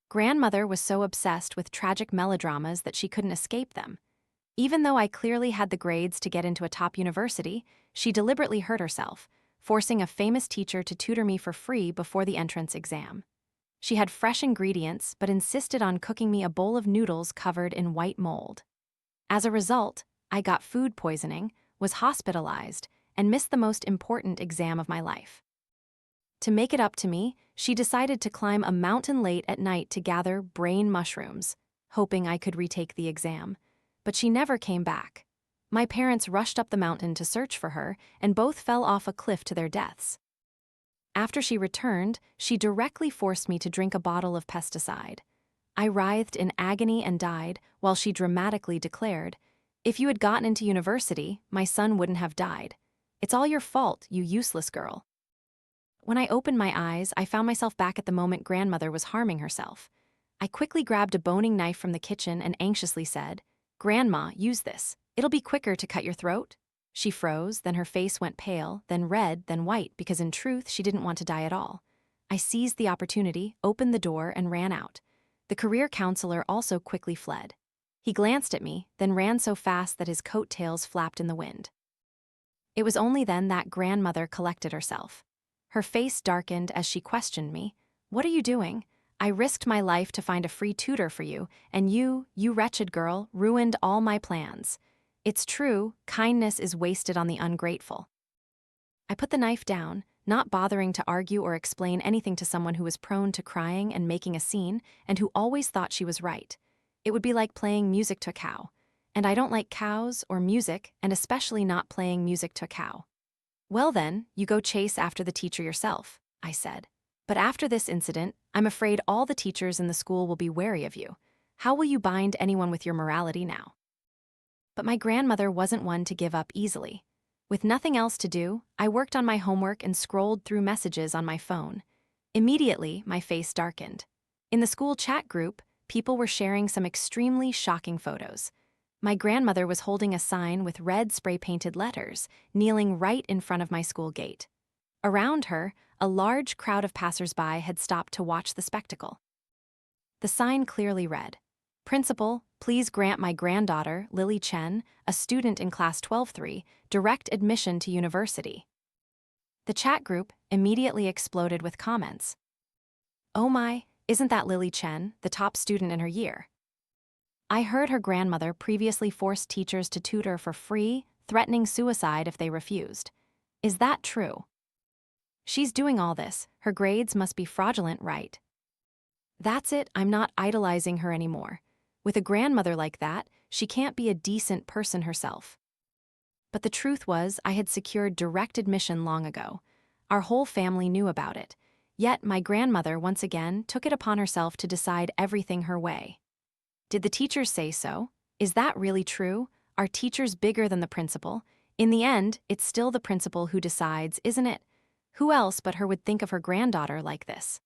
Grandmother was so obsessed with tragic melodramas that she couldn't escape them. Even though I clearly had the grades to get into a top university, she deliberately hurt herself, forcing a famous teacher to tutor me for free before the entrance exam. She had fresh ingredients but insisted on cooking me a bowl of noodles covered in white mold. As a result, I got food poisoning, was hospitalized, and missed the most important exam of my life. To make it up to me, she decided to climb a mountain late at night to gather brain mushrooms, hoping I could retake the exam. But she never came back. My parents rushed up the mountain to search for her, and both fell off a cliff to their deaths. After she returned, she directly forced me to drink a bottle of pesticide. I writhed in agony and died, while she dramatically declared, "If you had gotten into university, my son wouldn't have died. It's all your fault, you useless girl." When I opened my eyes, I found myself back at the moment grandmother was harming herself. I quickly grabbed a boning knife from the kitchen and anxiously said, "Grandma, use this. It'll be quicker to cut your throat." She froze, then her face went pale, then red, then white, because in truth, she didn't want to die at all. I seized the opportunity, opened the door, and ran out. The career counselor also quickly fled. He glanced at me, then ran so fast that his coattails flapped in the wind. It was only then that grandmother collected herself. Her face darkened as she questioned me. "What are you doing? I risked my life to find a free tutor for you, and you wretched girl, ruined all my plans. It's true, kindness is wasted on the ungrateful." I put the knife down, not bothering to argue or explain anything to someone who was prone to crying and making a scene, and who always thought she was right. It would be like playing music to a cow. And I don't like cows or music, and especially not playing music to a cow. "Well then, you go chase after the teacher yourself," I said. "But after this incident, I'm afraid all the teachers in the school will be wary of you. How will you bind anyone with your morality now?" But my grandmother wasn't one to give up easily. With nothing else to do, I worked on my homework and scrolled through messages on my phone. Immediately, my face darkened. In the school chat group, people were sharing some extremely shocking photos. My grandmother was holding a sign with red spray-painted letters, kneeling right in front of my school gate. Around her, a large crowd of passers-by had stopped to watch the spectacle. The sign clearly read, "Principal, please grant my granddaughter, Lily Chen, a student in class 12-3, direct admission to university." The chat group immediately exploded with comments. "Oh my, isn't that Lily Chen, the top student in her year? I heard her grandmother previously forced teachers to tutor for free, threatening suicide if they refused. Is that true? She's doing all this, her grades must be fraudulent, right? That's it, I'm not idolizing her anymore. With a grandmother like that, she can't be a decent person herself." But the truth was, I had secured direct admission long ago. Our whole family knew about it. Yet my grandmother, once again, took it upon herself to decide everything her way. Did the teachers say so? Is that really true? Are teachers bigger than the principal? In the end, it's still the principal who decides, isn't it? Who else but her would think of her granddaughter like this?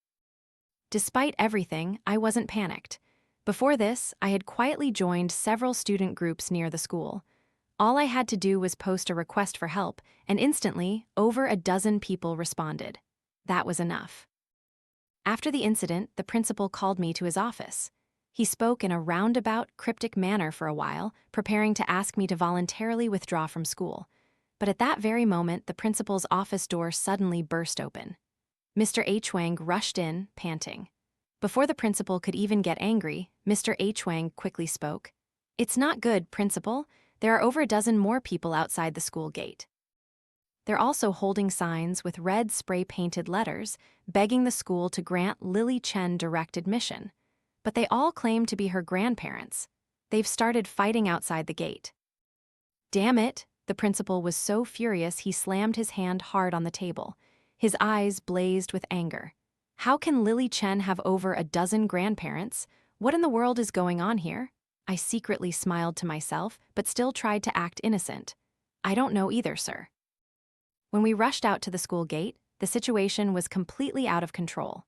Despite everything, I wasn't panicked. Before this, I had quietly joined several student groups near the school. All I had to do was post a request for help, and instantly, over a dozen people responded. That was enough. After the incident, the principal called me to his office. He spoke in a roundabout, cryptic manner for a while, preparing to ask me to voluntarily withdraw from school. But at that very moment, the principal's office door suddenly burst open. Mr. H. Wang rushed in, panting. Before the principal could even get angry, Mr. H. Wang quickly spoke. "It's not good, principal. There are over a dozen more people outside the school gate. They're also holding signs with red spray-painted letters, begging the school to grant Lily Chen direct admission. But they all claim to be her grandparents. They've started fighting outside the gate." Damn it! The principal was so furious he slammed his hand hard on the table. His eyes blazed with anger. How can Lily Chen have over a dozen grandparents? What in the world is going on here? I secretly smiled to myself, but still tried to act innocent. "I don't know either, sir." When we rushed out to the school gate, the situation was completely out of control.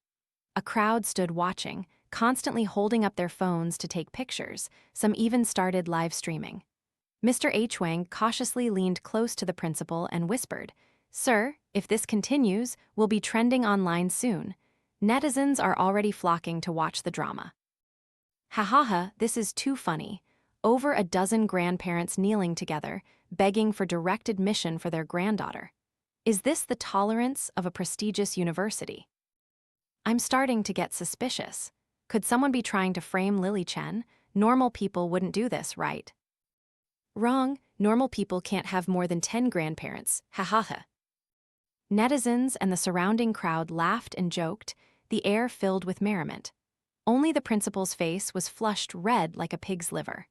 A crowd stood watching, constantly holding up their phones to take pictures. Some even started live streaming. Mr. H. Wang cautiously leaned close to the principal and whispered, "Sir, if this continues, we'll be trending online soon. Netizens are already flocking to watch the drama. Ha ha ha, this is too funny. Over a dozen grandparents kneeling together, begging for direct admission for their granddaughter. Is this the tolerance of a prestigious university? I'm starting to get suspicious. Could someone be trying to frame Lily Chen? Normal people wouldn't do this, right? Wrong, normal people can't have more than 10 grandparents, ha ha ha. Netizens and the surrounding crowd laughed and joked, the air filled with merriment. Only the principal's face was flushed red like a pig's liver.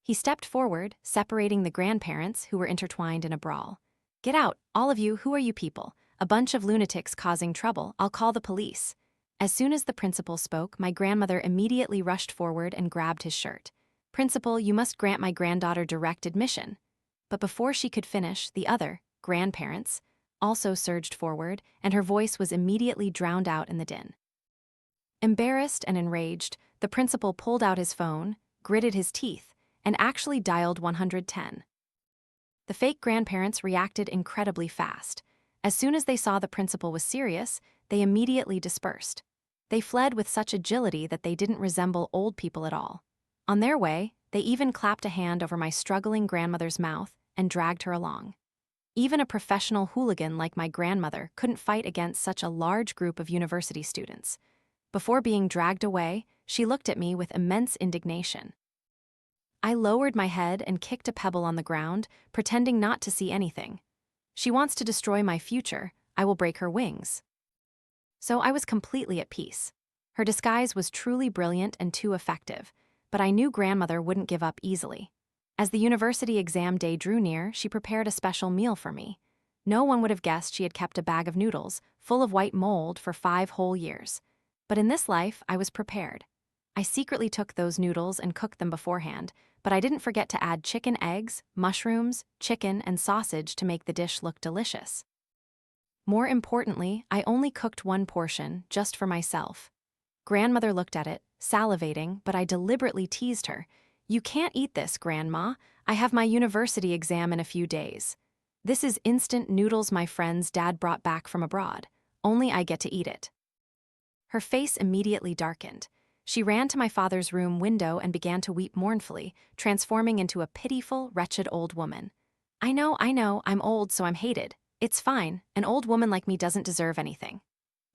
He stepped forward, separating the grandparents who were intertwined in a brawl. Get out, all of you, who are you people? A bunch of lunatics causing trouble, I'll call the police. As soon as the principal spoke, my grandmother immediately rushed forward and grabbed his shirt. Principal, you must grant my granddaughter direct admission. But before she could finish, the other, grandparents, also surged forward, and her voice was immediately drowned out in the din. Embarrassed and enraged, the principal pulled out his phone, gritted his teeth, and actually dialed 110. The fake grandparents reacted incredibly fast. As soon as they saw the principal was serious, they immediately dispersed. They fled with such agility that they didn't resemble old people at all. On their way, they even clapped a hand over my struggling grandmother's mouth and dragged her along. Even a professional hooligan like my grandmother couldn't fight against such a large group of university students. Before being dragged away, she looked at me with immense indignation. I lowered my head and kicked a pebble on the ground, pretending not to see anything. She wants to destroy my future, I will break her wings. So I was completely at peace. Her disguise was truly brilliant and too effective, but I knew grandmother wouldn't give up easily. As the university exam day drew near, she prepared a special meal for me. No one would have guessed she had kept a bag of noodles, full of white mold, for 5 whole years. But in this life, I was prepared. I secretly took those noodles and cooked them beforehand, but I didn't forget to add chicken eggs, mushrooms, chicken, and sausage to make the dish look delicious. More importantly, I only cooked one portion, just for myself. Grandmother looked at it, salivating, but I deliberately teased her. You can't eat this, Grandma. I have my university exam in a few days. This is instant noodles my friend's dad brought back from abroad. Only I get to eat it. Her face immediately darkened. She ran to my father's room window and began to weep mournfully, transforming into a pitiful, wretched old woman. I know, I'm old, so I'm hated. It's fine, an old woman like me doesn't deserve anything.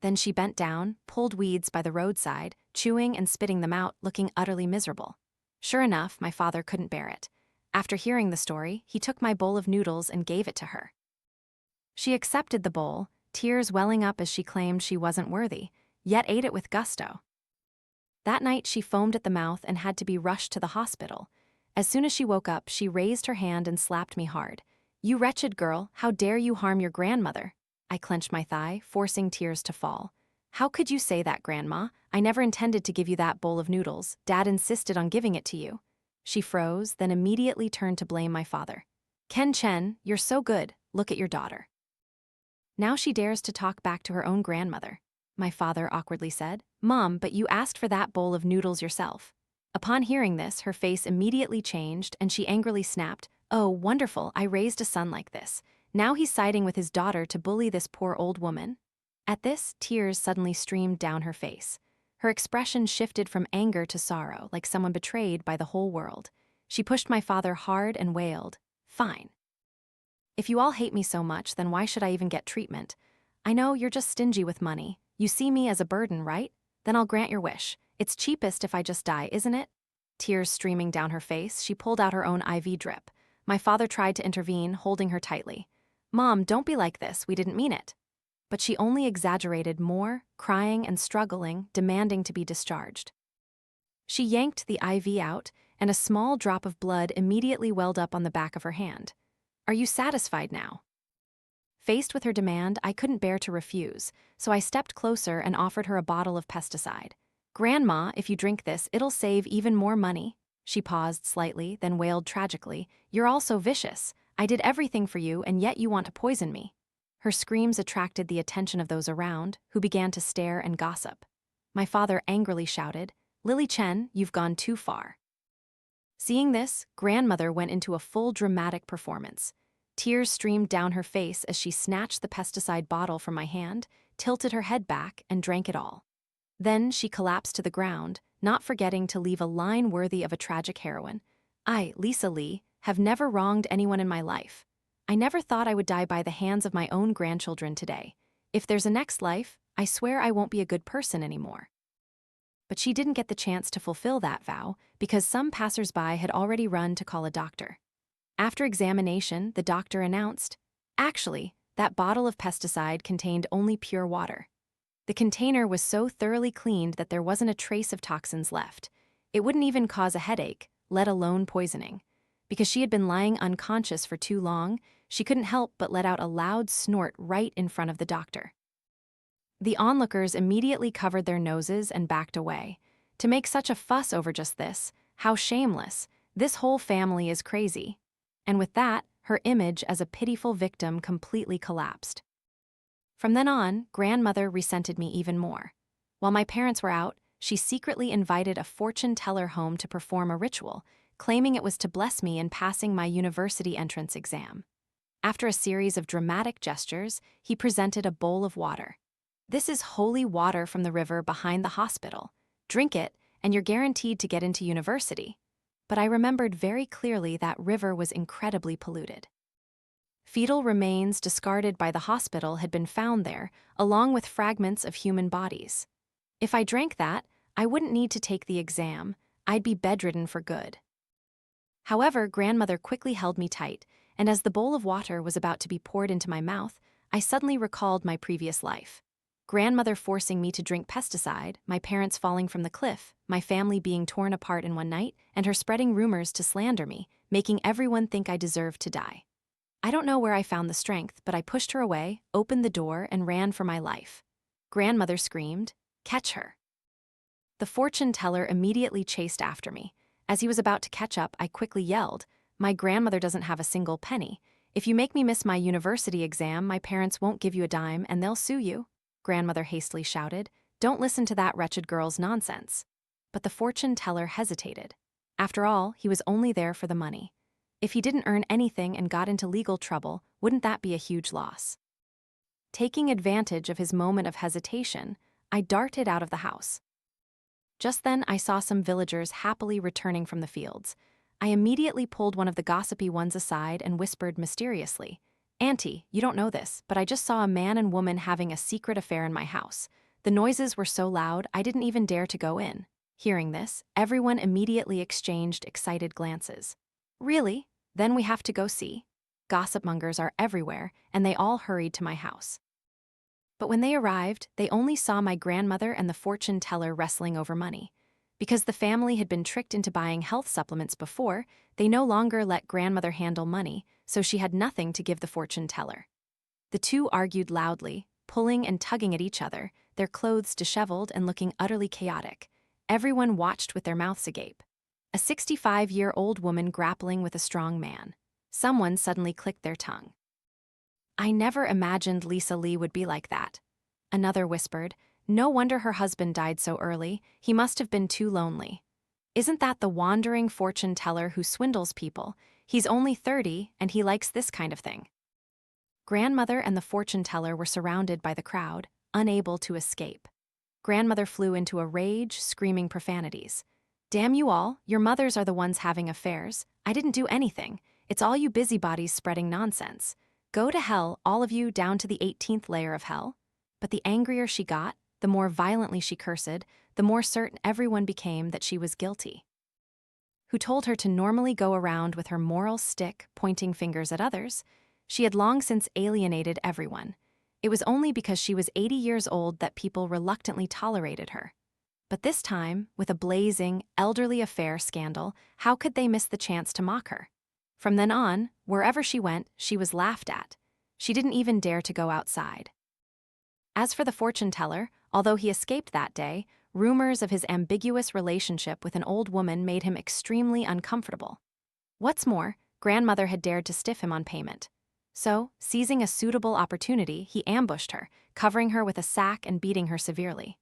Then she bent down, pulled weeds by the roadside, chewing and spitting them out, looking utterly miserable. Sure enough, my father couldn't bear it. After hearing the story, he took my bowl of noodles and gave it to her. She accepted the bowl, tears welling up as she claimed she wasn't worthy, yet ate it with gusto. That night she foamed at the mouth and had to be rushed to the hospital. As soon as she woke up, she raised her hand and slapped me hard. You wretched girl, how dare you harm your grandmother? I clenched my thigh, forcing tears to fall. How could you say that, Grandma? I never intended to give you that bowl of noodles. Dad insisted on giving it to you. She froze, then immediately turned to blame my father. Ken Chen, you're so good. Look at your daughter. Now she dares to talk back to her own grandmother. My father awkwardly said, Mom, but you asked for that bowl of noodles yourself. Upon hearing this, her face immediately changed and she angrily snapped, Oh, wonderful, I raised a son like this. Now he's siding with his daughter to bully this poor old woman? At this, tears suddenly streamed down her face. Her expression shifted from anger to sorrow, like someone betrayed by the whole world. She pushed my father hard and wailed, Fine. If you all hate me so much, then why should I even get treatment? I know you're just stingy with money. You see me as a burden, right? Then I'll grant your wish. It's cheapest if I just die, isn't it? Tears streaming down her face, she pulled out her own IV drip. My father tried to intervene, holding her tightly. Mom, don't be like this, we didn't mean it. But she only exaggerated more, crying and struggling, demanding to be discharged. She yanked the IV out, and a small drop of blood immediately welled up on the back of her hand. Are you satisfied now? Faced with her demand, I couldn't bear to refuse, so I stepped closer and offered her a bottle of pesticide. Grandma, if you drink this, it'll save even more money. She paused slightly, then wailed tragically, You're all so vicious. I did everything for you, and yet you want to poison me. Her screams attracted the attention of those around, who began to stare and gossip. My father angrily shouted, Lily Chen, you've gone too far. Seeing this, grandmother went into a full dramatic performance. Tears streamed down her face as she snatched the pesticide bottle from my hand, tilted her head back, and drank it all. Then she collapsed to the ground, not forgetting to leave a line worthy of a tragic heroine. I, Lisa Lee, have never wronged anyone in my life. I never thought I would die by the hands of my own grandchildren today. If there's a next life, I swear I won't be a good person anymore. But she didn't get the chance to fulfill that vow because some passersby had already run to call a doctor. After examination, the doctor announced, "Actually, that bottle of pesticide contained only pure water. The container was so thoroughly cleaned that there wasn't a trace of toxins left. It wouldn't even cause a headache, let alone poisoning. Because she had been lying unconscious for too long, she couldn't help but let out a loud snort right in front of the doctor. The onlookers immediately covered their noses and backed away. To make such a fuss over just this, how shameless, this whole family is crazy. And with that, her image as a pitiful victim completely collapsed. From then on, grandmother resented me even more. While my parents were out, she secretly invited a fortune teller home to perform a ritual, claiming it was to bless me in passing my university entrance exam. After a series of dramatic gestures, he presented a bowl of water. "This is holy water from the river behind the hospital. Drink it, and you're guaranteed to get into university." But I remembered very clearly that river was incredibly polluted. Fetal remains discarded by the hospital had been found there, along with fragments of human bodies. If I drank that, I wouldn't need to take the exam. I'd be bedridden for good. However, grandmother quickly held me tight, and as the bowl of water was about to be poured into my mouth, I suddenly recalled my previous life. Grandmother forcing me to drink pesticide, my parents falling from the cliff, my family being torn apart in one night, and her spreading rumors to slander me, making everyone think I deserved to die. I don't know where I found the strength, but I pushed her away, opened the door, and ran for my life. Grandmother screamed, "Catch her." The fortune teller immediately chased after me. As he was about to catch up, I quickly yelled, "My grandmother doesn't have a single penny. If you make me miss my university exam, my parents won't give you a dime and they'll sue you." Grandmother hastily shouted, "Don't listen to that wretched girl's nonsense." But the fortune teller hesitated. After all, he was only there for the money. If he didn't earn anything and got into legal trouble, wouldn't that be a huge loss? Taking advantage of his moment of hesitation, I darted out of the house. Just then, I saw some villagers happily returning from the fields. I immediately pulled one of the gossipy ones aside and whispered mysteriously, "Auntie, you don't know this, but I just saw a man and woman having a secret affair in my house. The noises were so loud, I didn't even dare to go in." Hearing this, everyone immediately exchanged excited glances. "Really? Then we have to go see." Gossip mongers are everywhere, and they all hurried to my house. But when they arrived, they only saw my grandmother and the fortune teller wrestling over money. Because the family had been tricked into buying health supplements before, they no longer let grandmother handle money, so she had nothing to give the fortune teller. The two argued loudly, pulling and tugging at each other, their clothes disheveled and looking utterly chaotic. Everyone watched with their mouths agape. A 65-year-old woman grappling with a strong man. Someone suddenly clicked their tongue. "I never imagined Lisa Lee would be like that." Another whispered, "No wonder her husband died so early. He must have been too lonely." "Isn't that the wandering fortune teller who swindles people? He's only 30 and he likes this kind of thing." Grandmother and the fortune teller were surrounded by the crowd, unable to escape. Grandmother flew into a rage, screaming profanities. "Damn you all, your mothers are the ones having affairs. I didn't do anything. It's all you busybodies spreading nonsense. Go to hell, all of you, down to the 18th layer of hell." But the angrier she got, the more violently she cursed, the more certain everyone became that she was guilty. Who told her to normally go around with her moral stick pointing fingers at others? She had long since alienated everyone. It was only because she was 80 years old that people reluctantly tolerated her. But this time, with a blazing, elderly affair scandal, how could they miss the chance to mock her? From then on, wherever she went, she was laughed at. She didn't even dare to go outside. As for the fortune teller, although he escaped that day, rumors of his ambiguous relationship with an old woman made him extremely uncomfortable. What's more, grandmother had dared to stiff him on payment. So, seizing a suitable opportunity, he ambushed her, covering her with a sack and beating her severely.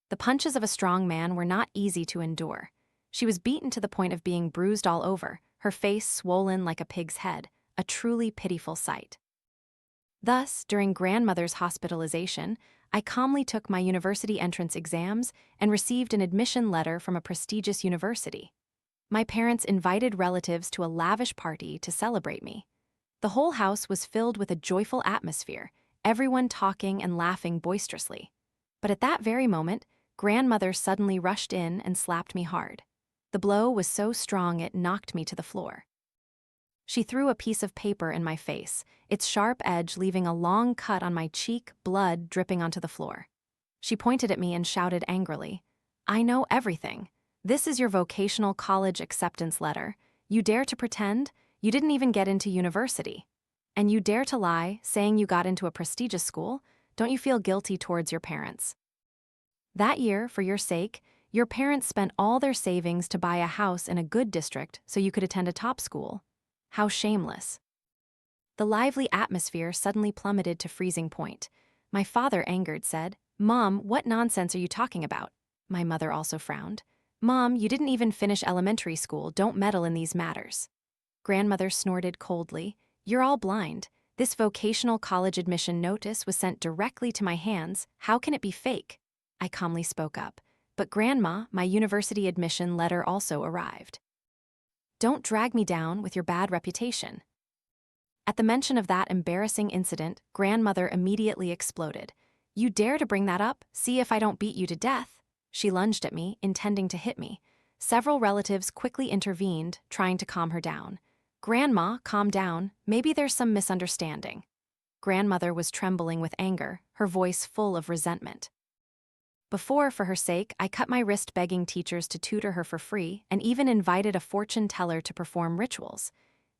The punches of a strong man were not easy to endure. She was beaten to the point of being bruised all over, her face swollen like a pig's head, a truly pitiful sight. Thus, during grandmother's hospitalization, I calmly took my university entrance exams and received an admission letter from a prestigious university. My parents invited relatives to a lavish party to celebrate me. The whole house was filled with a joyful atmosphere, everyone talking and laughing boisterously. But at that very moment, grandmother suddenly rushed in and slapped me hard. The blow was so strong it knocked me to the floor. She threw a piece of paper in my face, its sharp edge leaving a long cut on my cheek, blood dripping onto the floor. She pointed at me and shouted angrily, "I know everything. This is your vocational college acceptance letter. You dare to pretend? You didn't even get into university. And you dare to lie, saying you got into a prestigious school? Don't you feel guilty towards your parents? That year, for your sake, your parents spent all their savings to buy a house in a good district so you could attend a top school. How shameless." The lively atmosphere suddenly plummeted to freezing point. My father, angered, said, "Mom, what nonsense are you talking about?" My mother also frowned. "Mom, you didn't even finish elementary school. Don't meddle in these matters." Grandmother snorted coldly, "You're all blind. This vocational college admission notice was sent directly to my hands. How can it be fake?" I calmly spoke up. "But Grandma, my university admission letter also arrived. Don't drag me down with your bad reputation." At the mention of that embarrassing incident, grandmother immediately exploded. "You dare to bring that up? See if I don't beat you to death." She lunged at me, intending to hit me. Several relatives quickly intervened, trying to calm her down. "Grandma, calm down. Maybe there's some misunderstanding." Grandmother was trembling with anger, her voice full of resentment. Before, for her sake, I cut my wrist begging teachers to tutor her for free and even invited a fortune teller to perform rituals.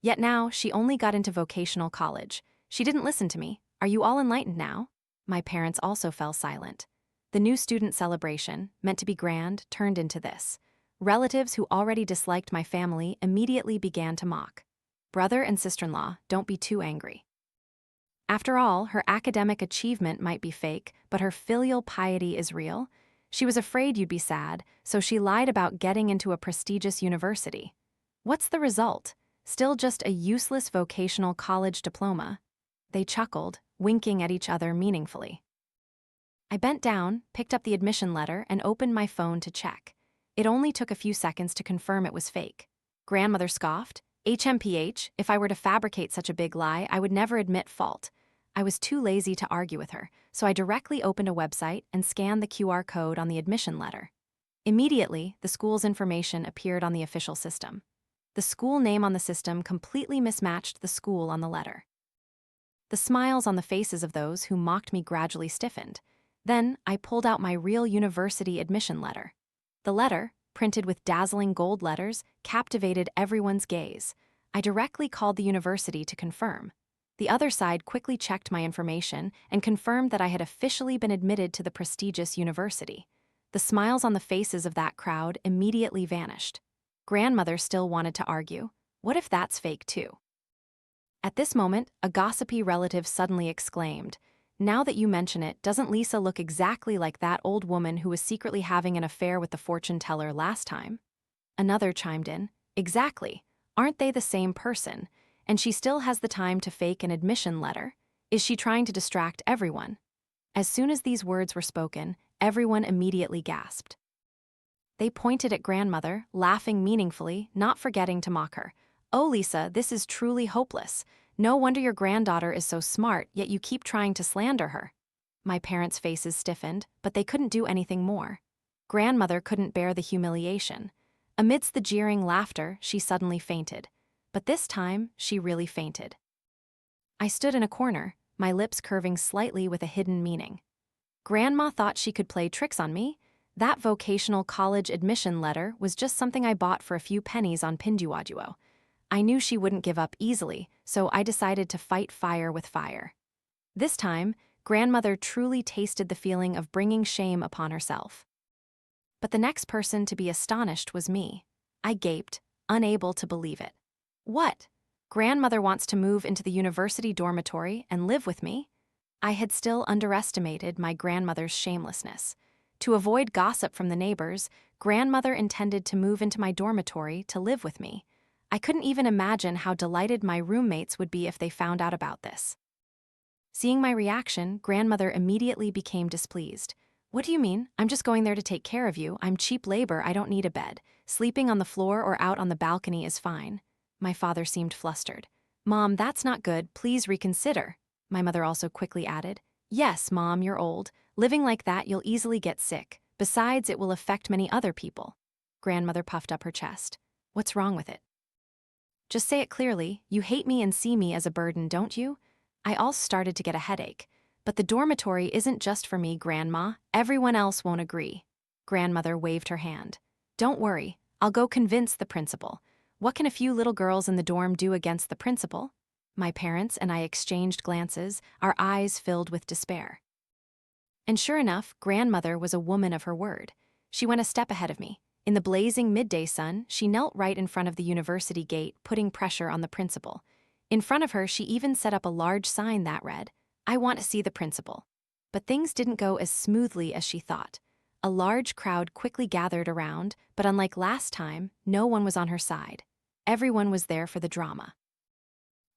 Yet now, she only got into vocational college. She didn't listen to me. Are you all enlightened now? My parents also fell silent. The new student celebration, meant to be grand, turned into this. Relatives who already disliked my family immediately began to mock. "Brother and sister-in-law, don't be too angry." After all, her academic achievement might be fake, but her filial piety is real. She was afraid you'd be sad, so she lied about getting into a prestigious university. What's the result? Still just a useless vocational college diploma. They chuckled, winking at each other meaningfully. I bent down, picked up the admission letter, and opened my phone to check. It only took a few seconds to confirm it was fake. Grandmother scoffed, "HMPH, if I were to fabricate such a big lie, I would never admit fault." I was too lazy to argue with her, so I directly opened a website and scanned the QR code on the admission letter. Immediately, the school's information appeared on the official system. The school name on the system completely mismatched the school on the letter. The smiles on the faces of those who mocked me gradually stiffened. Then, I pulled out my real university admission letter. The letter, printed with dazzling gold letters, captivated everyone's gaze. I directly called the university to confirm. The other side quickly checked my information and confirmed that I had officially been admitted to the prestigious university. The smiles on the faces of that crowd immediately vanished. Grandmother still wanted to argue. What if that's fake too? At this moment, a gossipy relative suddenly exclaimed, "Now that you mention it, doesn't Lisa look exactly like that old woman who was secretly having an affair with the fortune teller last time?" Another chimed in, "Exactly. Aren't they the same person? And she still has the time to fake an admission letter. Is she trying to distract everyone?" As soon as these words were spoken, everyone immediately gasped. They pointed at grandmother, laughing meaningfully, not forgetting to mock her. "Oh, Lisa, this is truly hopeless. No wonder your granddaughter is so smart, yet you keep trying to slander her." My parents' faces stiffened, but they couldn't do anything more. Grandmother couldn't bear the humiliation. Amidst the jeering laughter, she suddenly fainted. But this time, she really fainted. I stood in a corner, my lips curving slightly with a hidden meaning. Grandma thought she could play tricks on me. That vocational college admission letter was just something I bought for a few pennies on Pinduoduo. I knew she wouldn't give up easily, so I decided to fight fire with fire. This time, grandmother truly tasted the feeling of bringing shame upon herself. But the next person to be astonished was me. I gaped, unable to believe it. What? Grandmother wants to move into the university dormitory and live with me? I had still underestimated my grandmother's shamelessness. To avoid gossip from the neighbors, grandmother intended to move into my dormitory to live with me. I couldn't even imagine how delighted my roommates would be if they found out about this. Seeing my reaction, grandmother immediately became displeased. What do you mean? I'm just going there to take care of you. I'm cheap labor, I don't need a bed. Sleeping on the floor or out on the balcony is fine. My father seemed flustered. Mom, that's not good, please reconsider. My mother also quickly added, yes, Mom, you're old. Living like that, you'll easily get sick. Besides, it will affect many other people. Grandmother puffed up her chest. What's wrong with it? Just say it clearly. You hate me and see me as a burden, don't you? I all started to get a headache. But the dormitory isn't just for me, Grandma. Everyone else won't agree. Grandmother waved her hand. Don't worry, I'll go convince the principal. What can a few little girls in the dorm do against the principal? My parents and I exchanged glances, our eyes filled with despair. And sure enough, grandmother was a woman of her word. She went a step ahead of me. In the blazing midday sun, she knelt right in front of the university gate, putting pressure on the principal. In front of her, she even set up a large sign that read, I want to see the principal. But things didn't go as smoothly as she thought. A large crowd quickly gathered around, but unlike last time, no one was on her side. Everyone was there for the drama.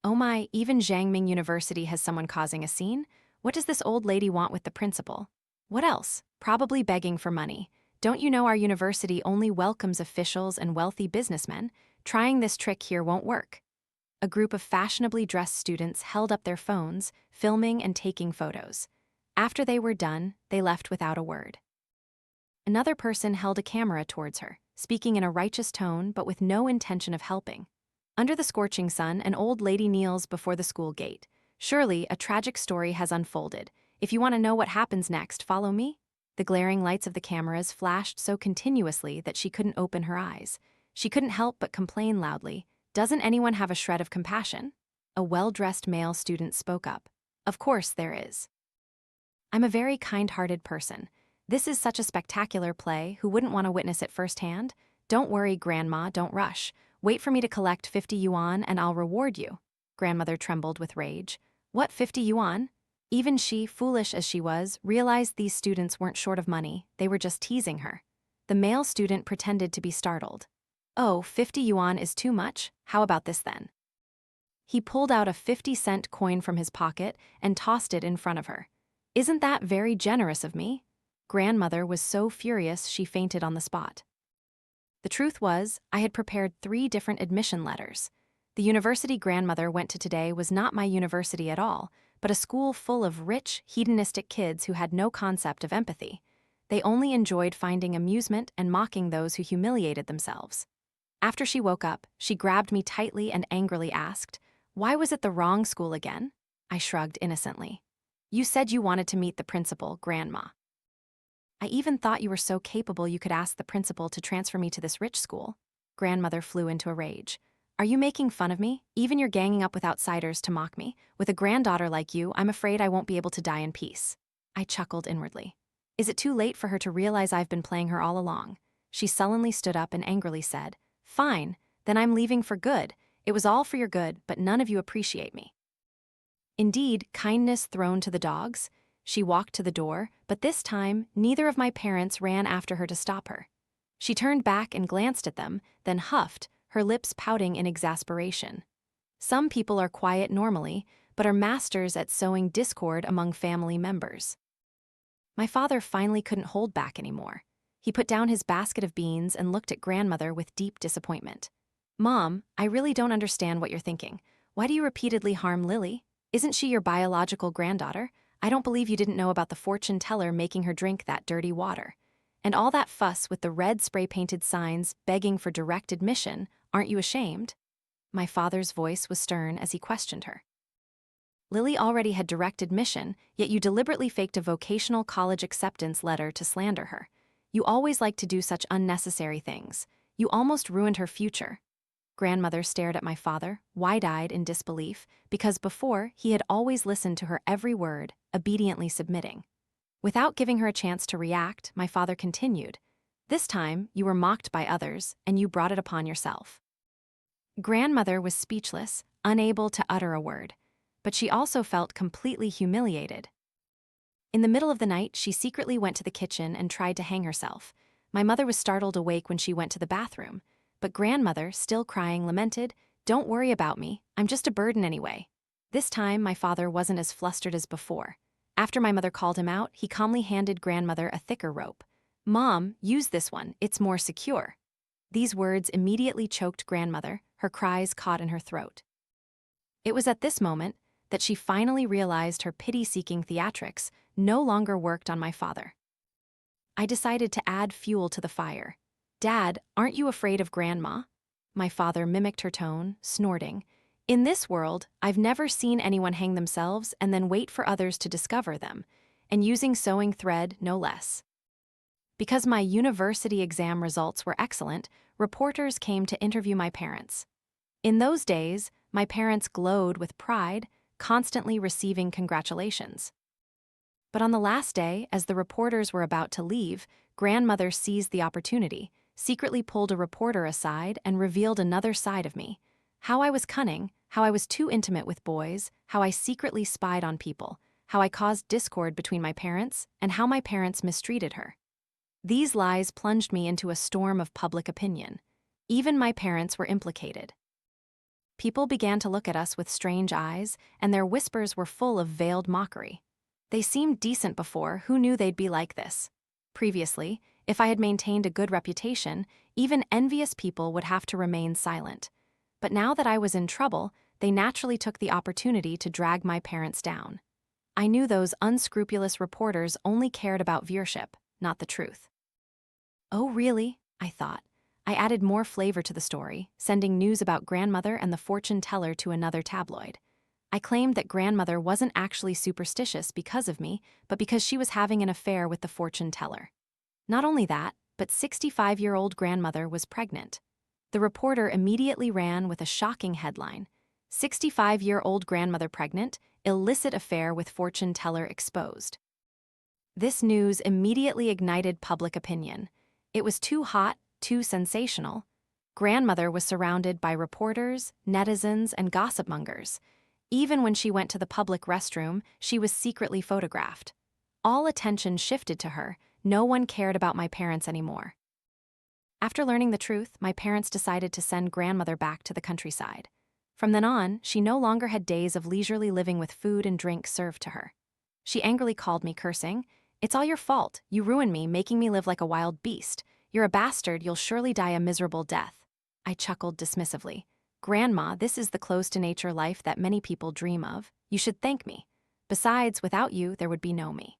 Oh my, even Jiangming University has someone causing a scene? What does this old lady want with the principal? What else? Probably begging for money. Don't you know our university only welcomes officials and wealthy businessmen? Trying this trick here won't work. A group of fashionably dressed students held up their phones, filming and taking photos. After they were done, they left without a word. Another person held a camera towards her, speaking in a righteous tone but with no intention of helping. Under the scorching sun, an old lady kneels before the school gate. Surely, a tragic story has unfolded. If you want to know what happens next, follow me. The glaring lights of the cameras flashed so continuously that she couldn't open her eyes. She couldn't help but complain loudly. Doesn't anyone have a shred of compassion? A well-dressed male student spoke up. Of course there is. I'm a very kind-hearted person. This is such a spectacular play, who wouldn't want to witness it firsthand? Don't worry, Grandma, don't rush. Wait for me to collect 50 yuan and I'll reward you. Grandmother trembled with rage. What, 50 yuan? Even she, foolish as she was, realized these students weren't short of money, they were just teasing her. The male student pretended to be startled. Oh, 50 yuan is too much? How about this then? He pulled out a 50-cent coin from his pocket and tossed it in front of her. Isn't that very generous of me? Grandmother was so furious she fainted on the spot. The truth was, I had prepared 3 different admission letters. The university grandmother went to today was not my university at all, but a school full of rich, hedonistic kids who had no concept of empathy. They only enjoyed finding amusement and mocking those who humiliated themselves. After she woke up, she grabbed me tightly and angrily asked, why was it the wrong school again? I shrugged innocently. You said you wanted to meet the principal, Grandma. I even thought you were so capable you could ask the principal to transfer me to this rich school. Grandmother flew into a rage. Are you making fun of me? Even you're ganging up with outsiders to mock me. With a granddaughter like you, I'm afraid I won't be able to die in peace. I chuckled inwardly. Is it too late for her to realize I've been playing her all along? She sullenly stood up and angrily said, Fine, then I'm leaving for good. It was all for your good, but none of you appreciate me. Indeed, kindness thrown to the dogs. She walked to the door, but this time, neither of my parents ran after her to stop her. She turned back and glanced at them, then huffed, her lips pouting in exasperation. Some people are quiet normally, but are masters at sowing discord among family members. My father finally couldn't hold back anymore. He put down his basket of beans and looked at grandmother with deep disappointment. Mom, I really don't understand what you're thinking. Why do you repeatedly harm Lily? Isn't she your biological granddaughter? I don't believe you didn't know about the fortune teller making her drink that dirty water. And all that fuss with the red spray-painted signs begging for direct admission, aren't you ashamed? My father's voice was stern as he questioned her. Lily already had direct admission, yet you deliberately faked a vocational college acceptance letter to slander her. You always like to do such unnecessary things. You almost ruined her future. Grandmother stared at my father, wide-eyed in disbelief, because before he had always listened to her every word, obediently submitting. Without giving her a chance to react, my father continued, This time, you were mocked by others, and you brought it upon yourself. Grandmother was speechless, unable to utter a word, but she also felt completely humiliated. In the middle of the night, she secretly went to the kitchen and tried to hang herself. My mother was startled awake when she went to the bathroom, but grandmother, still crying, lamented, Don't worry about me, I'm just a burden anyway. This time, my father wasn't as flustered as before. After my mother called him out, he calmly handed grandmother a thicker rope. "Mom, use this one, it's more secure." These words immediately choked grandmother, her cries caught in her throat. It was at this moment that she finally realized her pity-seeking theatrics no longer worked on my father. I decided to add fuel to the fire. "Dad, aren't you afraid of Grandma?" My father mimicked her tone, snorting. "In this world, I've never seen anyone hang themselves and then wait for others to discover them, and using sewing thread no less." Because my university exam results were excellent, reporters came to interview my parents. In those days, my parents glowed with pride, constantly receiving congratulations. But on the last day, as the reporters were about to leave, grandmother seized the opportunity, secretly pulled a reporter aside, and revealed another side of me. How I was cunning, how I was too intimate with boys, how I secretly spied on people, how I caused discord between my parents, and how my parents mistreated her. These lies plunged me into a storm of public opinion. Even my parents were implicated. People began to look at us with strange eyes, and their whispers were full of veiled mockery. They seemed decent before, who knew they'd be like this? Previously, if I had maintained a good reputation, even envious people would have to remain silent. But now that I was in trouble, they naturally took the opportunity to drag my parents down. I knew those unscrupulous reporters only cared about viewership, not the truth. "Oh, really?" I thought. I added more flavor to the story, sending news about grandmother and the fortune teller to another tabloid. I claimed that grandmother wasn't actually superstitious because of me, but because she was having an affair with the fortune teller. Not only that, but 65-year-old grandmother was pregnant. The reporter immediately ran with a shocking headline: 65-year-old grandmother pregnant, illicit affair with fortune teller exposed. This news immediately ignited public opinion. It was too hot, too sensational. Grandmother was surrounded by reporters, netizens, and gossipmongers. Even when she went to the public restroom, she was secretly photographed. All attention shifted to her. No one cared about my parents anymore. After learning the truth, my parents decided to send grandmother back to the countryside. From then on, she no longer had days of leisurely living with food and drink served to her. She angrily called me, cursing, "It's all your fault. You ruined me, making me live like a wild beast. You're a bastard, you'll surely die a miserable death." I chuckled dismissively. "Grandma, this is the close-to-nature life that many people dream of. You should thank me. Besides, without you, there would be no me."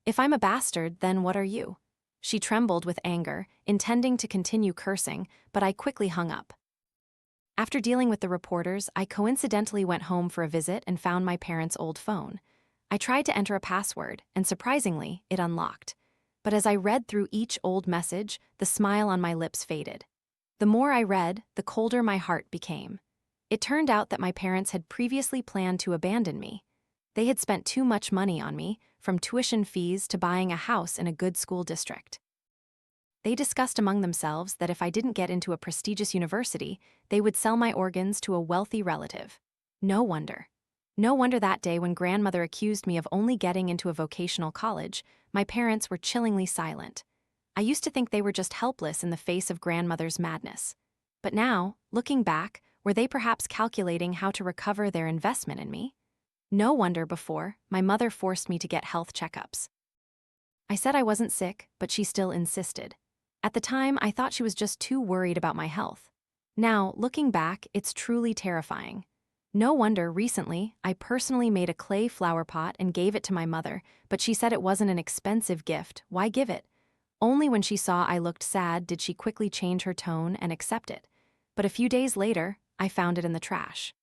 "If I'm a bastard, then what are you?" She trembled with anger, intending to continue cursing, but I quickly hung up. After dealing with the reporters, I coincidentally went home for a visit and found my parents' old phone. I tried to enter a password, and surprisingly, it unlocked. But as I read through each old message, the smile on my lips faded. The more I read, the colder my heart became. It turned out that my parents had previously planned to abandon me. They had spent too much money on me, from tuition fees to buying a house in a good school district. They discussed among themselves that if I didn't get into a prestigious university, they would sell my organs to a wealthy relative. No wonder. No wonder that day when grandmother accused me of only getting into a vocational college, my parents were chillingly silent. I used to think they were just helpless in the face of grandmother's madness. But now, looking back, were they perhaps calculating how to recover their investment in me? No wonder before, my mother forced me to get health checkups. I said I wasn't sick, but she still insisted. At the time, I thought she was just too worried about my health. Now, looking back, it's truly terrifying. No wonder recently, I personally made a clay flower pot and gave it to my mother, but she said it wasn't an expensive gift. Why give it? Only when she saw I looked sad did she quickly change her tone and accept it. But a few days later, I found it in the trash.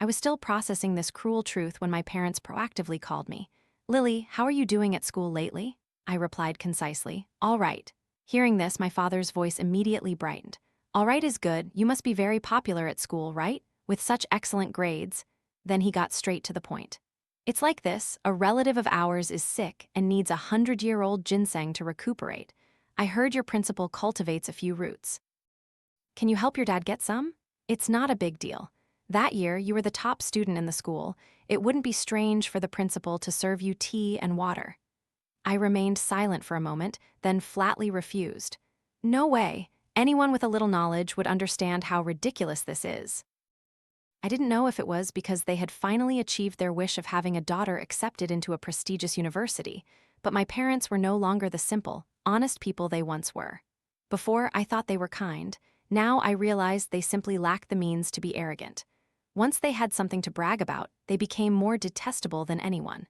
I was still processing this cruel truth when my parents proactively called me. "Lily, how are you doing at school lately?" I replied concisely, "All right." Hearing this, my father's voice immediately brightened. "All right is good. You must be very popular at school, right? With such excellent grades." Then he got straight to the point. "It's like this, a relative of ours is sick and needs 100-year-old ginseng to recuperate. I heard your principal cultivates a few roots. Can you help your dad get some? It's not a big deal. That year, you were the top student in the school. It wouldn't be strange for the principal to serve you tea and water." I remained silent for a moment, then flatly refused. No way. Anyone with a little knowledge would understand how ridiculous this is. I didn't know if it was because they had finally achieved their wish of having a daughter accepted into a prestigious university, but my parents were no longer the simple, honest people they once were. Before, I thought they were kind. Now I realized they simply lacked the means to be arrogant. Once they had something to brag about, they became more detestable than anyone.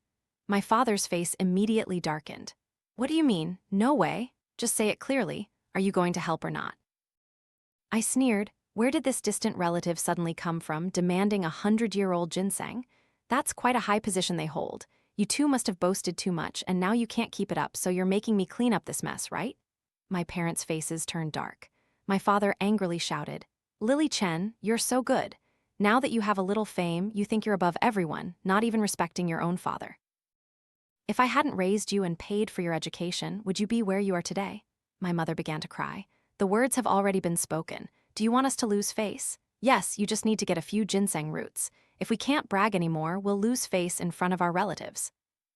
My father's face immediately darkened. What do you mean? No way. Just say it clearly. Are you going to help or not? I sneered. Where did this distant relative suddenly come from, demanding 100-year-old ginseng? That's quite a high position they hold. You two must have boasted too much, and now you can't keep it up, so you're making me clean up this mess, right? My parents' faces turned dark. My father angrily shouted, Lily Chen, you're so good. Now that you have a little fame, you think you're above everyone, not even respecting your own father. If I hadn't raised you and paid for your education, would you be where you are today? My mother began to cry. The words have already been spoken. Do you want us to lose face? Yes, you just need to get a few ginseng roots. If we can't brag anymore, we'll lose face in front of our relatives.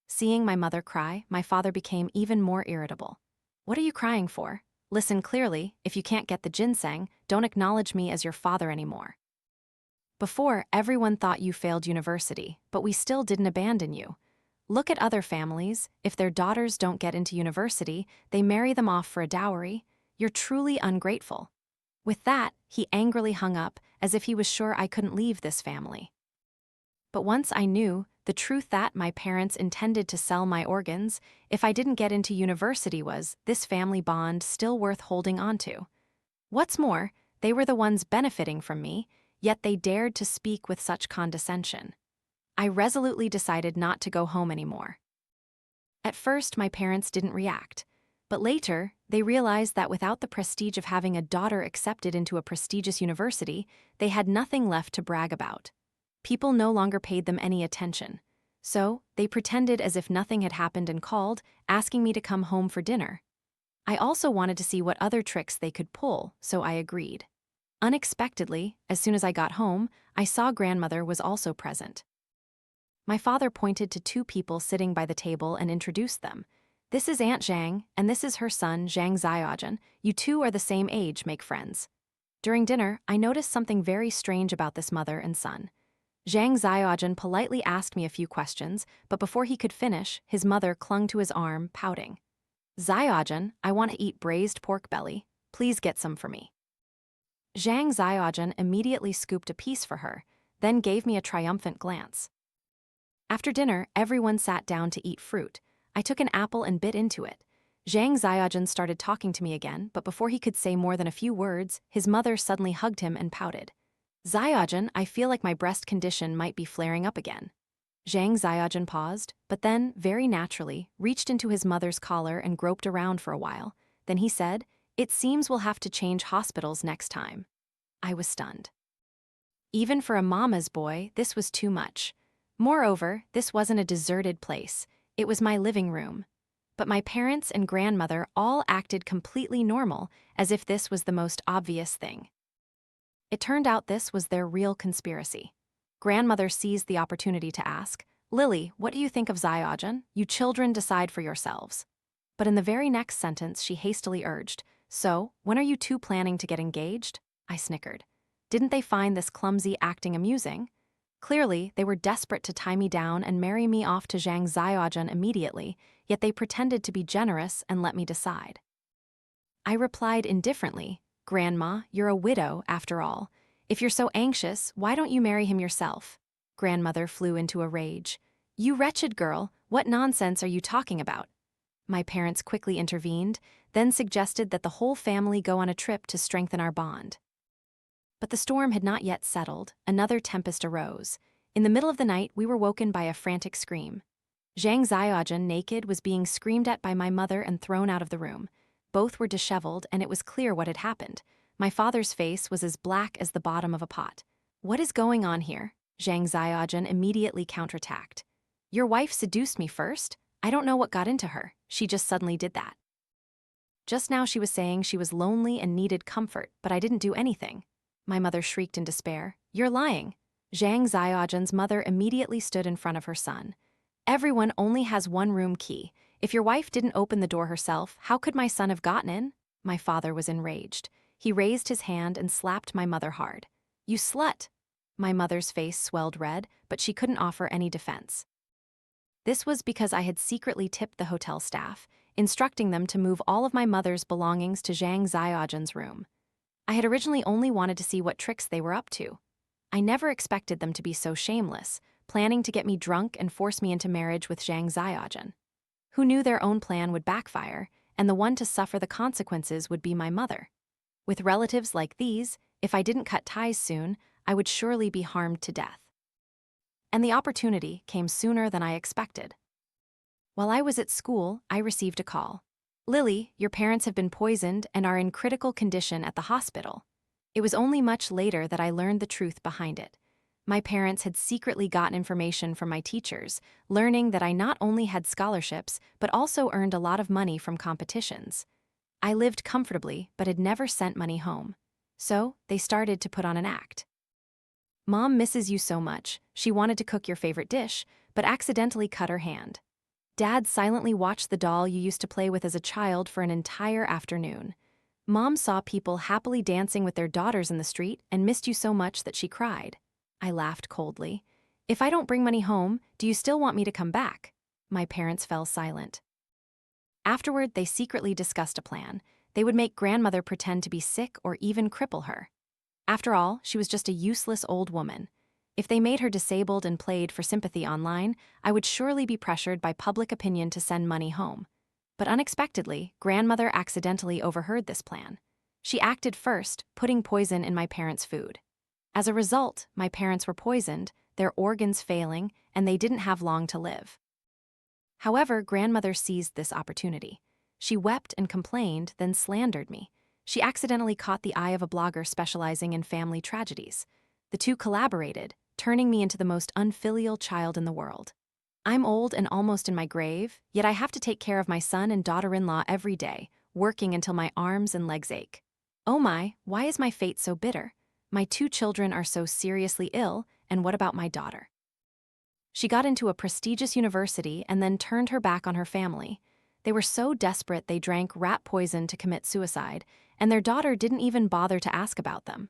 Seeing my mother cry, my father became even more irritable. What are you crying for? Listen clearly, if you can't get the ginseng, don't acknowledge me as your father anymore. Before, everyone thought you failed university, but we still didn't abandon you. Look at other families. If their daughters don't get into university, they marry them off for a dowry. You're truly ungrateful. With that, he angrily hung up, as if he was sure I couldn't leave this family. But once I knew the truth that my parents intended to sell my organs if I didn't get into university, was this family bond still worth holding onto? What's more, they were the ones benefiting from me, yet they dared to speak with such condescension. I resolutely decided not to go home anymore. At first, my parents didn't react, but later, they realized that without the prestige of having a daughter accepted into a prestigious university, they had nothing left to brag about. People no longer paid them any attention. So, they pretended as if nothing had happened and called, asking me to come home for dinner. I also wanted to see what other tricks they could pull, so I agreed. Unexpectedly, as soon as I got home, I saw grandmother was also present. My father pointed to two people sitting by the table and introduced them. This is Aunt Zhang, and this is her son, Zhang Xiaojun. You two are the same age, make friends. During dinner, I noticed something very strange about this mother and son. Zhang Xiaojun politely asked me a few questions, but before he could finish, his mother clung to his arm, pouting. Xiaojun, I want to eat braised pork belly. Please get some for me. Zhang Xiaojun immediately scooped a piece for her, then gave me a triumphant glance. After dinner, everyone sat down to eat fruit. I took an apple and bit into it. Zhang Xiaojun started talking to me again, but before he could say more than a few words, his mother suddenly hugged him and pouted. Xiaojun, I feel like my breast condition might be flaring up again. Zhang Xiaojun paused, but then, very naturally, reached into his mother's collar and groped around for a while. Then he said, It seems we'll have to change hospitals next time. I was stunned. Even for a mama's boy, this was too much. Moreover, this wasn't a deserted place. It was my living room. But my parents and grandmother all acted completely normal, as if this was the most obvious thing. It turned out this was their real conspiracy. Grandmother seized the opportunity to ask, Lily, what do you think of Xiaojun? You children decide for yourselves. But in the very next sentence, she hastily urged, So, when are you two planning to get engaged? I snickered. Didn't they find this clumsy acting amusing? Clearly, they were desperate to tie me down and marry me off to Zhang Xiaojun immediately, yet they pretended to be generous and let me decide. I replied indifferently, Grandma, you're a widow, after all. If you're so anxious, why don't you marry him yourself? Grandmother flew into a rage. You wretched girl, what nonsense are you talking about? My parents quickly intervened, then suggested that the whole family go on a trip to strengthen our bond. But the storm had not yet settled. Another tempest arose. In the middle of the night, we were woken by a frantic scream. Zhang Xiaojun, naked, was being screamed at by my mother and thrown out of the room. Both were disheveled, and it was clear what had happened. My father's face was as black as the bottom of a pot. What is going on here? Zhang Xiaojun immediately counterattacked. Your wife seduced me first? I don't know what got into her. She just suddenly did that. Just now she was saying she was lonely and needed comfort, but I didn't do anything. My mother shrieked in despair. You're lying. Zhang Xiaojun's mother immediately stood in front of her son. Everyone only has one room key. If your wife didn't open the door herself, how could my son have gotten in? My father was enraged. He raised his hand and slapped my mother hard. You slut! My mother's face swelled red, but she couldn't offer any defense. This was because I had secretly tipped the hotel staff, instructing them to move all of my mother's belongings to Zhang Xiaojun's room. I had originally only wanted to see what tricks they were up to. I never expected them to be so shameless, planning to get me drunk and force me into marriage with Zhang Xiaojun. Who knew their own plan would backfire, and the one to suffer the consequences would be my mother. With relatives like these, if I didn't cut ties soon, I would surely be harmed to death. And the opportunity came sooner than I expected. While I was at school, I received a call. "Lily, your parents have been poisoned and are in critical condition at the hospital." It was only much later that I learned the truth behind it. My parents had secretly gotten information from my teachers, learning that I not only had scholarships but also earned a lot of money from competitions. I lived comfortably but had never sent money home. So, they started to put on an act. "Mom misses you so much. She wanted to cook your favorite dish, but accidentally cut her hand. Dad silently watched the doll you used to play with as a child for an entire afternoon. Mom saw people happily dancing with their daughters in the street and missed you so much that she cried." I laughed coldly. "If I don't bring money home, do you still want me to come back?" My parents fell silent. Afterward, they secretly discussed a plan. They would make grandmother pretend to be sick or even cripple her. After all, she was just a useless old woman. If they made her disabled and played for sympathy online, I would surely be pressured by public opinion to send money home. But unexpectedly, grandmother accidentally overheard this plan. She acted first, putting poison in my parents' food. As a result, my parents were poisoned, their organs failing, and they didn't have long to live. However, grandmother seized this opportunity. She wept and complained, then slandered me. She accidentally caught the eye of a blogger specializing in family tragedies. The two collaborated, turning me into the most unfilial child in the world. I'm old and almost in my grave, yet I have to take care of my son and daughter-in-law every day, working until my arms and legs ache. Oh my, why is my fate so bitter? My 2 children are so seriously ill, and what about my daughter? She got into a prestigious university and then turned her back on her family. They were so desperate they drank rat poison to commit suicide, and their daughter didn't even bother to ask about them.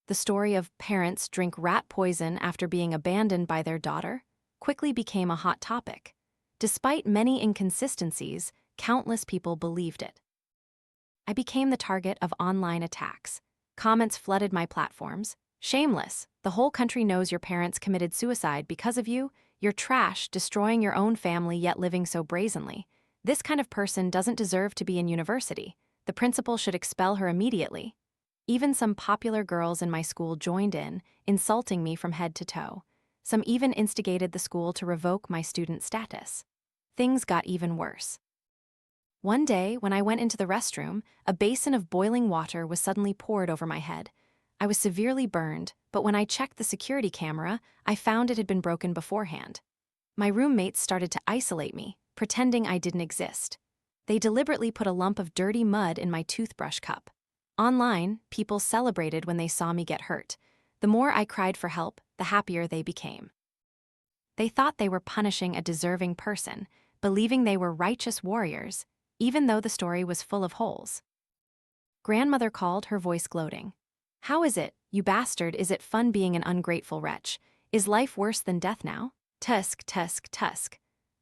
The story of parents drink rat poison after being abandoned by their daughter quickly became a hot topic. Despite many inconsistencies, countless people believed it. I became the target of online attacks. Comments flooded my platforms. "Shameless, the whole country knows your parents committed suicide because of you. You're trash, destroying your own family yet living so brazenly. This kind of person doesn't deserve to be in university. The principal should expel her immediately." Even some popular girls in my school joined in, insulting me from head to toe. Some even instigated the school to revoke my student status. Things got even worse. One day, when I went into the restroom, a basin of boiling water was suddenly poured over my head. I was severely burned, but when I checked the security camera, I found it had been broken beforehand. My roommates started to isolate me, pretending I didn't exist. They deliberately put a lump of dirty mud in my toothbrush cup. Online, people celebrated when they saw me get hurt. The more I cried for help, the happier they became. They thought they were punishing a deserving person, believing they were righteous warriors, even though the story was full of holes. Grandmother called, her voice gloating. "How is it, you bastard? Is it fun being an ungrateful wretch? Is life worse than death now? Tusk, tusk, tusk.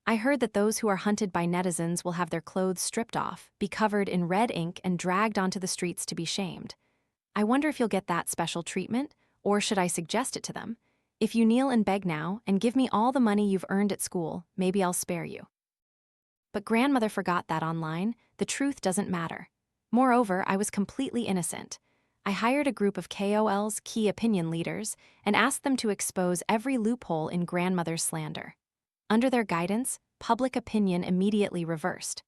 I heard that those who are hunted by netizens will have their clothes stripped off, be covered in red ink and dragged onto the streets to be shamed. I wonder if you'll get that special treatment, or should I suggest it to them? If you kneel and beg now and give me all the money you've earned at school, maybe I'll spare you." But grandmother forgot that online, the truth doesn't matter. Moreover, I was completely innocent. I hired a group of KOLs, key opinion leaders, and asked them to expose every loophole in grandmother's slander. Under their guidance, public opinion immediately reversed.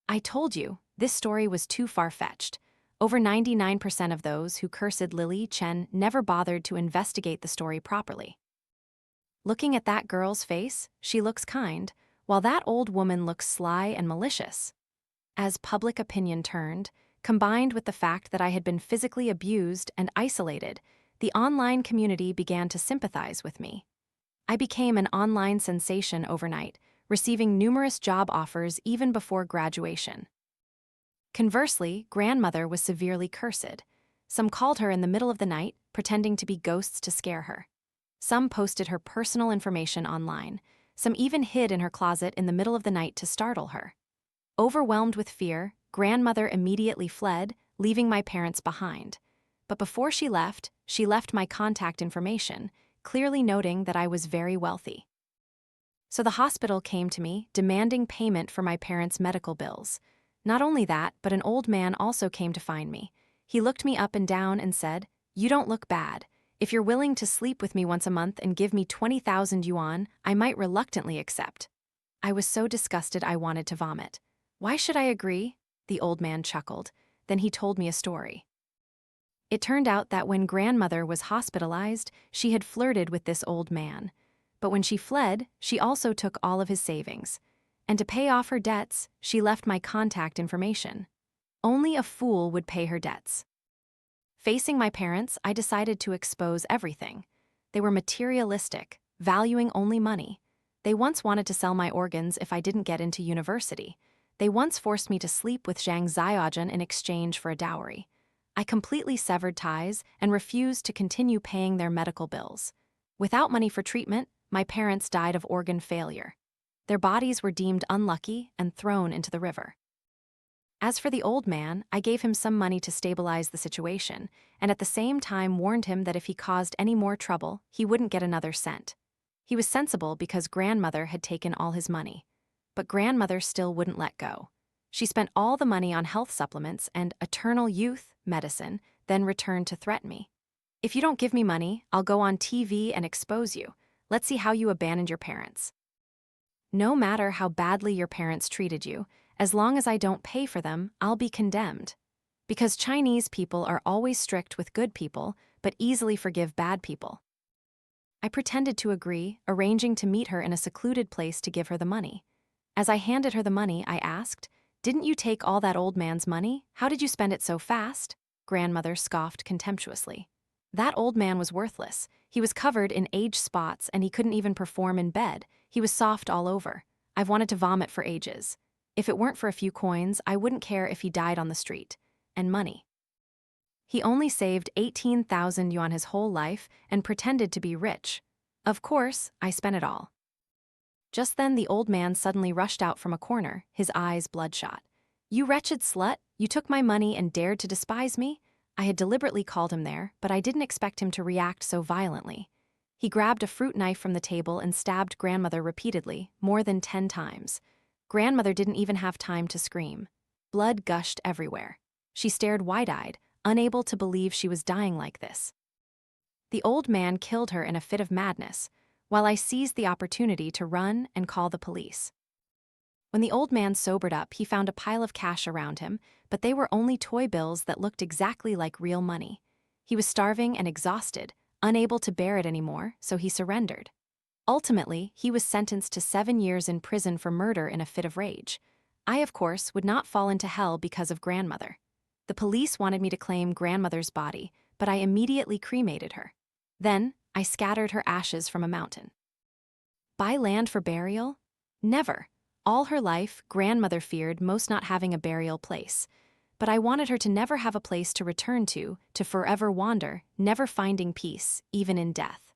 I told you, this story was too far-fetched. Over 99% of those who cursed Lily Chen never bothered to investigate the story properly. Looking at that girl's face, she looks kind, while that old woman looks sly and malicious. As public opinion turned, combined with the fact that I had been physically abused and isolated, the online community began to sympathize with me. I became an online sensation overnight, receiving numerous job offers even before graduation. Conversely, grandmother was severely cursed. Some called her in the middle of the night, pretending to be ghosts to scare her. Some posted her personal information online. Some even hid in her closet in the middle of the night to startle her. Overwhelmed with fear, grandmother immediately fled, leaving my parents behind. But before she left my contact information, clearly noting that I was very wealthy. So the hospital came to me, demanding payment for my parents' medical bills. Not only that, but an old man also came to find me. He looked me up and down and said, "You don't look bad. If you're willing to sleep with me once a month and give me 20,000 yuan, I might reluctantly accept." I was so disgusted I wanted to vomit. "Why should I agree?" The old man chuckled. Then he told me a story. It turned out that when grandmother was hospitalized, she had flirted with this old man. But when she fled, she also took all of his savings. And to pay off her debts, she left my contact information. Only a fool would pay her debts. Facing my parents, I decided to expose everything. They were materialistic, valuing only money. They once wanted to sell my organs if I didn't get into university. They once forced me to sleep with Zhang Xiaojun in exchange for a dowry. I completely severed ties and refused to continue paying their medical bills. Without money for treatment, my parents died of organ failure. Their bodies were deemed unlucky and thrown into the river. As for the old man, I gave him some money to stabilize the situation, and at the same time warned him that if he caused any more trouble, he wouldn't get another cent. He was sensible because grandmother had taken all his money. But grandmother still wouldn't let go. She spent all the money on health supplements and eternal youth medicine, then returned to threaten me. "If you don't give me money, I'll go on TV and expose you. Let's see how you abandoned your parents." No matter how badly your parents treated you, as long as I don't pay for them, I'll be condemned. Because Chinese people are always strict with good people, but easily forgive bad people. I pretended to agree, arranging to meet her in a secluded place to give her the money. As I handed her the money, I asked, "Didn't you take all that old man's money? How did you spend it so fast?" Grandmother scoffed contemptuously. "That old man was worthless. He was covered in age spots and he couldn't even perform in bed. He was soft all over. I've wanted to vomit for ages. If it weren't for a few coins, I wouldn't care if he died on the street. And money. He only saved 18,000 yuan his whole life and pretended to be rich. Of course, I spent it all." Just then the old man suddenly rushed out from a corner, his eyes bloodshot. "You wretched slut, you took my money and dared to despise me?" I had deliberately called him there, but I didn't expect him to react so violently. He grabbed a fruit knife from the table and stabbed grandmother repeatedly, more than 10 times. Grandmother didn't even have time to scream. Blood gushed everywhere. She stared wide-eyed, unable to believe she was dying like this. The old man killed her in a fit of madness, while I seized the opportunity to run and call the police. When the old man sobered up, he found a pile of cash around him, but they were only toy bills that looked exactly like real money. He was starving and exhausted, unable to bear it anymore, so he surrendered. Ultimately, he was sentenced to 7 years in prison for murder in a fit of rage. I, of course, would not fall into hell because of grandmother. The police wanted me to claim grandmother's body, but I immediately cremated her. Then, I scattered her ashes from a mountain. Buy land for burial? Never. All her life, grandmother feared most not having a burial place. But I wanted her to never have a place to return to forever wander, never finding peace, even in death.